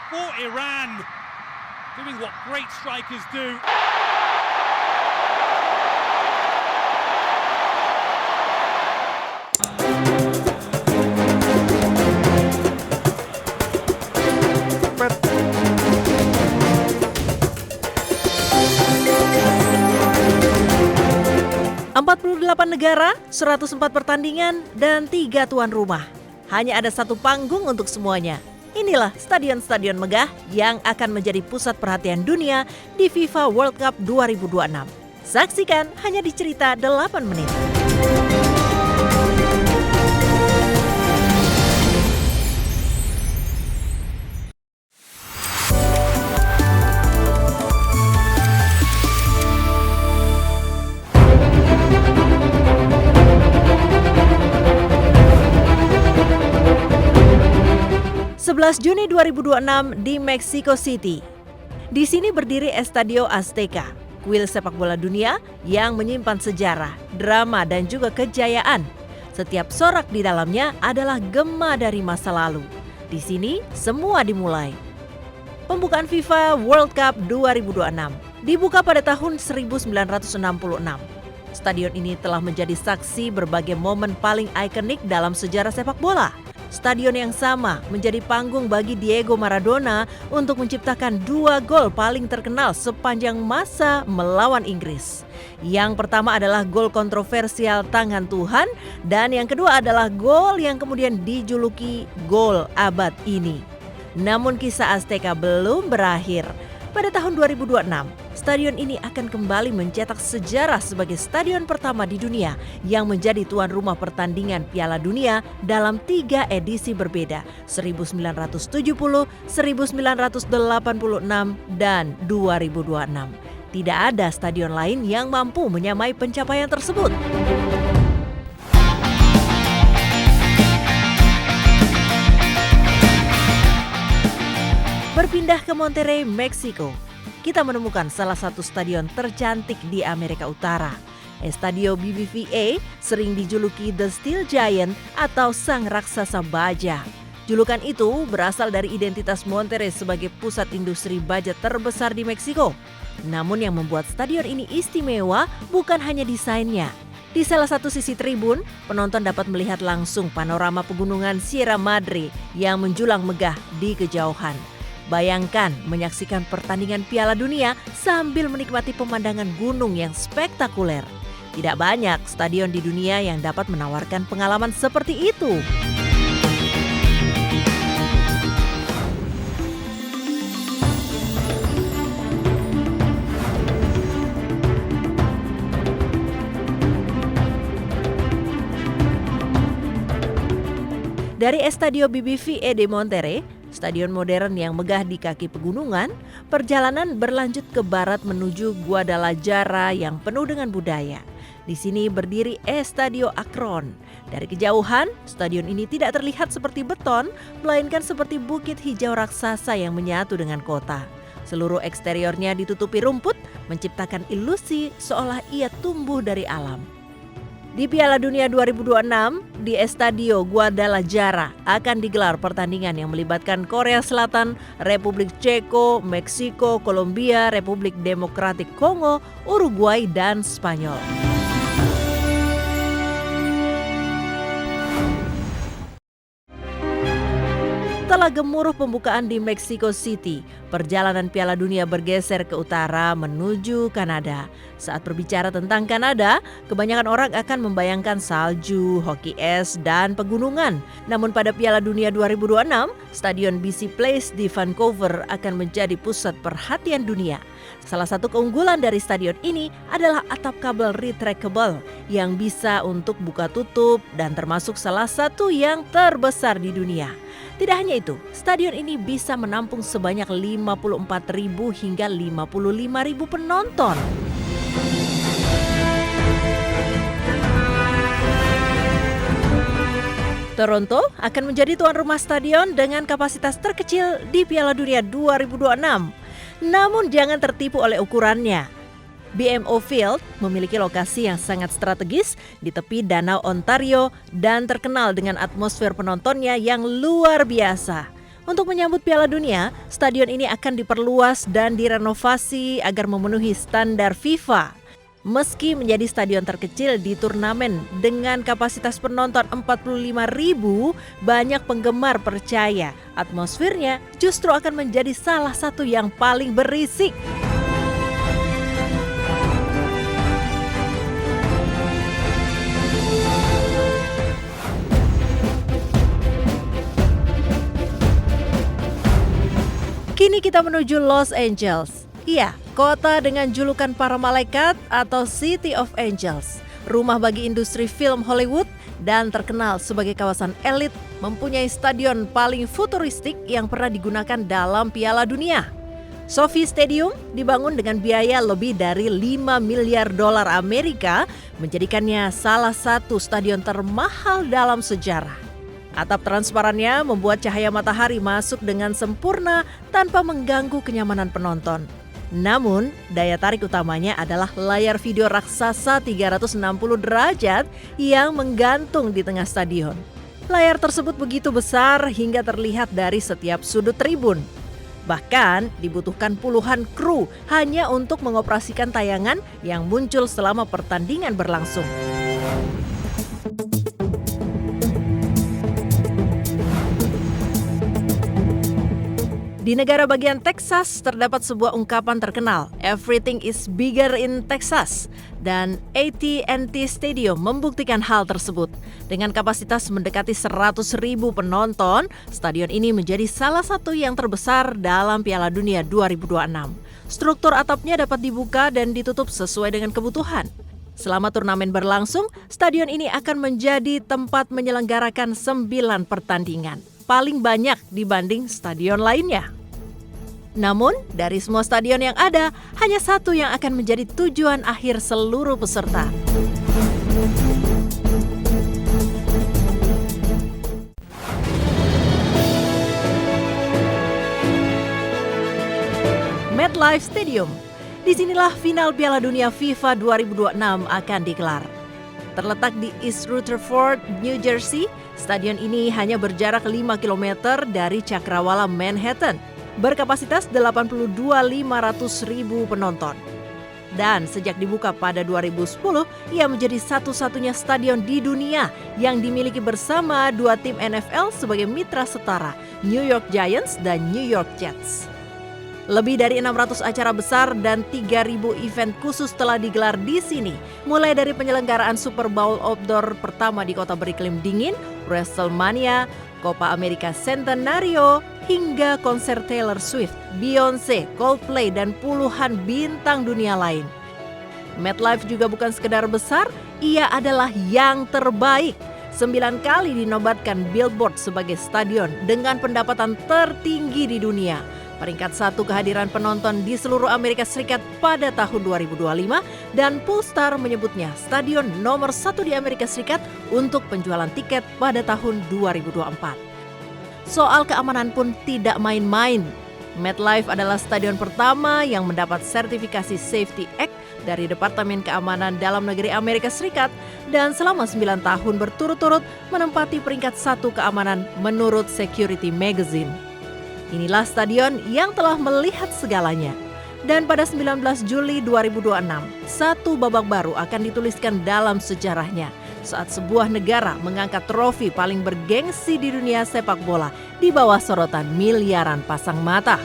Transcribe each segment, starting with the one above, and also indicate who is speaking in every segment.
Speaker 1: for Iran, doing what great strikers do.
Speaker 2: 48 negara, 104 pertandingan, dan 3 tuan rumah. Hanya ada satu panggung untuk semuanya. Inilah stadion-stadion megah yang akan menjadi pusat perhatian dunia di FIFA World Cup 2026. Saksikan hanya di Cerita 8 Menit. Juni 2026 di Mexico City. Di sini berdiri Estadio Azteca, kuil sepak bola dunia yang menyimpan sejarah, drama, dan juga kejayaan. Setiap sorak di dalamnya adalah gema dari masa lalu. Di sini semua dimulai. Pembukaan FIFA World Cup 2026 dibuka pada tahun 1966. Stadion ini telah menjadi saksi berbagai momen paling ikonik dalam sejarah sepak bola. Stadion yang sama menjadi panggung bagi Diego Maradona untuk menciptakan 2 gol paling terkenal sepanjang masa melawan Inggris. Yang pertama adalah gol kontroversial tangan Tuhan, dan yang kedua adalah gol yang kemudian dijuluki gol abad ini. Namun kisah Azteca belum berakhir. Pada tahun 2026, stadion ini akan kembali mencetak sejarah sebagai stadion pertama di dunia yang menjadi tuan rumah pertandingan Piala Dunia dalam 3 edisi berbeda, 1970, 1986, dan 2026. Tidak ada stadion lain yang mampu menyamai pencapaian tersebut. Berpindah ke Monterrey, Meksiko, kita menemukan salah satu stadion tercantik di Amerika Utara. Estadio BBVA sering dijuluki The Steel Giant atau Sang Raksasa Baja. Julukan itu berasal dari identitas Monterrey sebagai pusat industri baja terbesar di Meksiko. Namun yang membuat stadion ini istimewa bukan hanya desainnya. Di salah satu sisi tribun, penonton dapat melihat langsung panorama pegunungan Sierra Madre yang menjulang megah di kejauhan. Bayangkan menyaksikan pertandingan Piala Dunia sambil menikmati pemandangan gunung yang spektakuler. Tidak banyak stadion di dunia yang dapat menawarkan pengalaman seperti itu. Dari Estadio BBVA de Monterrey, stadion modern yang megah di kaki pegunungan, perjalanan berlanjut ke barat menuju Guadalajara yang penuh dengan budaya. Di sini berdiri Estadio Akron. Dari kejauhan, stadion ini tidak terlihat seperti beton, melainkan seperti bukit hijau raksasa yang menyatu dengan kota. Seluruh eksteriornya ditutupi rumput, menciptakan ilusi seolah ia tumbuh dari alam. Di Piala Dunia 2026, di Estadio Guadalajara akan digelar pertandingan yang melibatkan Korea Selatan, Republik Ceko, Meksiko, Kolombia, Republik Demokratik Kongo, Uruguay, dan Spanyol. Setelah gemuruh pembukaan di Mexico City, perjalanan Piala Dunia bergeser ke utara menuju Kanada. Saat berbicara tentang Kanada, kebanyakan orang akan membayangkan salju, hoki es, dan pegunungan. Namun pada Piala Dunia 2026, Stadion BC Place di Vancouver akan menjadi pusat perhatian dunia. Salah satu keunggulan dari stadion ini adalah atap kabel retractable yang bisa untuk buka tutup dan termasuk salah satu yang terbesar di dunia. Tidak hanya itu, stadion ini bisa menampung sebanyak 54.000 hingga 55.000 penonton. Toronto akan menjadi tuan rumah stadion dengan kapasitas terkecil di Piala Dunia 2026. Namun jangan tertipu oleh ukurannya. BMO Field memiliki lokasi yang sangat strategis di tepi Danau Ontario dan terkenal dengan atmosfer penontonnya yang luar biasa. Untuk menyambut Piala Dunia, stadion ini akan diperluas dan direnovasi agar memenuhi standar FIFA. Meski menjadi stadion terkecil di turnamen dengan kapasitas penonton 45.000, banyak penggemar percaya atmosfernya justru akan menjadi salah satu yang paling berisik. Kini kita menuju Los Angeles. Iya, kota dengan julukan para malaikat atau City of Angels. Rumah bagi industri film Hollywood dan terkenal sebagai kawasan elit, mempunyai stadion paling futuristik yang pernah digunakan dalam Piala Dunia. SoFi Stadium dibangun dengan biaya lebih dari 5 miliar dolar Amerika, menjadikannya salah satu stadion termahal dalam sejarah. Atap transparannya membuat cahaya matahari masuk dengan sempurna tanpa mengganggu kenyamanan penonton. Namun, daya tarik utamanya adalah layar video raksasa 360 derajat yang menggantung di tengah stadion. Layar tersebut begitu besar hingga terlihat dari setiap sudut tribun. Bahkan dibutuhkan puluhan kru hanya untuk mengoperasikan tayangan yang muncul selama pertandingan berlangsung. Di negara bagian Texas terdapat sebuah ungkapan terkenal, "Everything is bigger in Texas." Dan AT&T Stadium membuktikan hal tersebut. Dengan kapasitas mendekati 100.000 penonton, stadion ini menjadi salah satu yang terbesar dalam Piala Dunia 2026. Struktur atapnya dapat dibuka dan ditutup sesuai dengan kebutuhan. Selama turnamen berlangsung, stadion ini akan menjadi tempat menyelenggarakan 9 pertandingan, paling banyak dibanding stadion lainnya. Namun, dari semua stadion yang ada, hanya satu yang akan menjadi tujuan akhir seluruh peserta. MetLife Stadium. Disinilah final Piala Dunia FIFA 2026 akan digelar. Terletak di East Rutherford, New Jersey, stadion ini hanya berjarak 5 km dari Cakrawala Manhattan, berkapasitas 82.500.000 penonton. Dan sejak dibuka pada 2010, ia menjadi satu-satunya stadion di dunia yang dimiliki bersama dua tim NFL sebagai mitra setara, New York Giants dan New York Jets. Lebih dari 600 acara besar dan 3.000 event khusus telah digelar di sini, mulai dari penyelenggaraan Super Bowl outdoor pertama di kota beriklim dingin, WrestleMania, Copa America Centenario, hingga konser Taylor Swift, Beyoncé, Coldplay, dan puluhan bintang dunia lain. MetLife juga bukan sekedar besar, ia adalah yang terbaik. 9 kali dinobatkan Billboard sebagai stadion dengan pendapatan tertinggi di dunia. Peringkat 1 kehadiran penonton di seluruh Amerika Serikat pada tahun 2025 dan Pollstar menyebutnya stadion nomor 1 di Amerika Serikat untuk penjualan tiket pada tahun 2024. Soal keamanan pun tidak main-main. MetLife adalah stadion pertama yang mendapat sertifikasi Safety Act dari Departemen Keamanan Dalam Negeri Amerika Serikat dan selama 9 tahun berturut-turut menempati peringkat 1 keamanan menurut Security Magazine. Inilah stadion yang telah melihat segalanya. Dan pada 19 Juli 2026, satu babak baru akan dituliskan dalam sejarahnya saat sebuah negara mengangkat trofi paling bergengsi di dunia sepak bola di bawah sorotan miliaran pasang mata.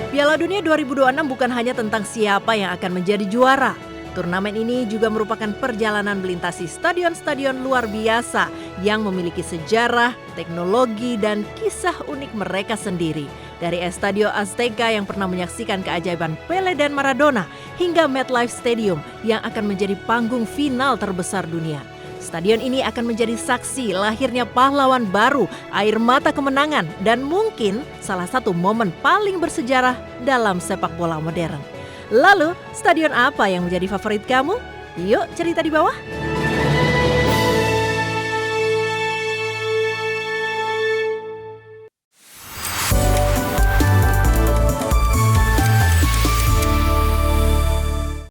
Speaker 2: Piala Dunia 2026 bukan hanya tentang siapa yang akan menjadi juara. Turnamen ini juga merupakan perjalanan melintasi stadion-stadion luar biasa yang memiliki sejarah, teknologi, dan kisah unik mereka sendiri. Dari Estadio Azteca yang pernah menyaksikan keajaiban Pele dan Maradona, hingga MetLife Stadium yang akan menjadi panggung final terbesar dunia. Stadion ini akan menjadi saksi lahirnya pahlawan baru, air mata kemenangan, dan mungkin salah satu momen paling bersejarah dalam sepak bola modern. Lalu, stadion apa yang menjadi favorit kamu? Yuk cerita di bawah.